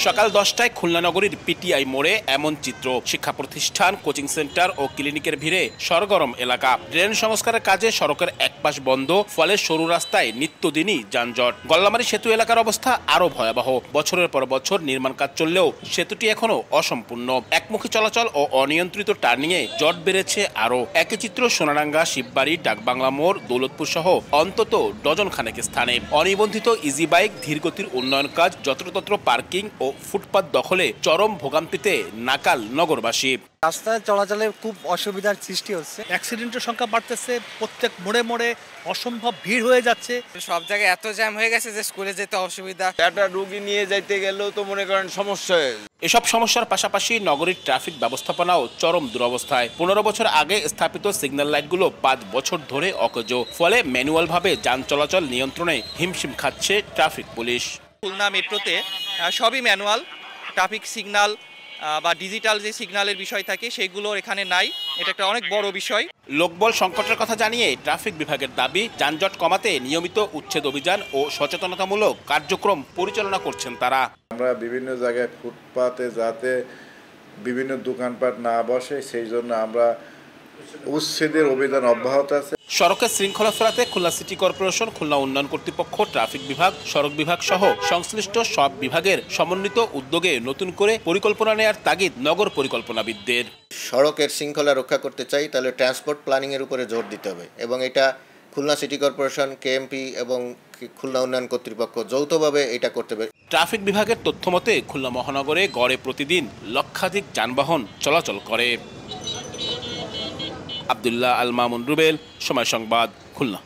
সকাল 10টায় খুলনা নগরীর পিটিআই মোড়ে এমন চিত্র। শিক্ষা প্রতিষ্ঠান, কোচিং সেন্টার ও ক্লিনিকের ভিড়ে সরগরম এলাকা। ড্রেন সংস্কারের কাজে সড়কের এক পাশ বন্ধ, ফলে সরু রাস্তায় নিত্যদিনই যানজট। গল্লামারী সেতু এলাকার অবস্থা আরো ভয়াবহ। বছরের পর বছর নির্মাণ কাজ চললেও সেতুটি এখনো অসম্পূর্ণ। একমুখী চলাচল ও অনিয়ন্ত্রিত টার্নিংয়ে জট বেড়েছে আরো। একই চিত্র সোনারাঙ্গা, শিববাড়ি, ডাকবাংলা মোড়, দৌলতপুর সহ অন্তত ডজন খানেক স্থানে। অনিবন্ধিত ইজি বাইক, ধীরগতির উন্নয়ন কাজ, যত্রতত্র পার্কিং ও ফুটপাত দখলে চরম ভোগান্তিতে নাকাল নগরবাসী। রাস্তায় চলাচলে খুব অসুবিধার সৃষ্টি হচ্ছে। অ্যাক্সিডেন্টের সংখ্যা বাড়তেছে, প্রত্যেক মোড়ে মোড়ে অসম্ভব ভিড় হয়ে যাচ্ছে। সব জায়গায় এত জ্যাম হয়ে গেছে যে স্কুলে যেতে অসুবিধা। একটা রোগী নিয়ে যাইতে গেলেও তো মনে করেন সমস্যা হয়। এসব সমস্যার পাশাপাশি নগরীর ট্রাফিক ব্যবস্থাপনাও চরম দুরবস্থায়। 15 বছর আগে স্থাপিত সিগন্যাল লাইটগুলো 5 বছর ধরে অকেজো। ফলে ম্যানুয়ালভাবে যান চলাচল নিয়ন্ত্রণে হিমশিম খাচ্ছে ট্রাফিক পুলিশ। খুলনা মেট্রোতে সবই ম্যানুয়াল। ট্রাফিক সিগন্যাল বা ডিজিটাল যে সিগন্যালের বিষয় থাকে সেগুলো এখানে নাই। এটা একটা অনেক বড় বিষয়। লোকবল সংকটের কথা জানিয়ে ট্রাফিক বিভাগের দাবি, যানজট কমাতে নিয়মিত উচ্ছেদ অভিযান ও সচেতনতামূলক কার্যক্রম পরিচালনা করছেন তারা। আমরা বিভিন্ন জায়গায় ফুটপাতে যাতে বিভিন্ন দোকানপাট না বসে, সেই জন্য আমরা উচ্ছেদের অভিযান অব্যাহত আছে। সড়কের শৃঙ্খলা ফেরাতে খুলনা সিটি কর্পোরেশন, খুলনা উন্নয়ন কর্তৃপক্ষ, ট্রাফিক বিভাগ, সড়ক বিভাগ সহ সংশ্লিষ্ট সব বিভাগের সমন্বিত উদ্যোগে নতুন করে পরিকল্পনা নেয়ার তাগিদ নগর পরিকল্পনাবিদদের। সড়কের শৃঙ্খলা রক্ষা করতে চাই তাহলে ট্রান্সপোর্ট প্ল্যানিংয়ের উপরে জোর দিতে হবে এবং এটা খুলনা সিটি কর্পোরেশন, কেএমপি এবং খুলনা উন্নয়ন কর্তৃপক্ষ যৌথভাবে এটা করতে হবে। ট্রাফিক বিভাগের তথ্য মতে খুলনা মহানগরে গড়ে প্রতিদিন লক্ষাধিক যানবাহন চলাচল করে। আব্দুল্লাহ আল মামুন রুবেল, সময় সংবাদ, খুলনা।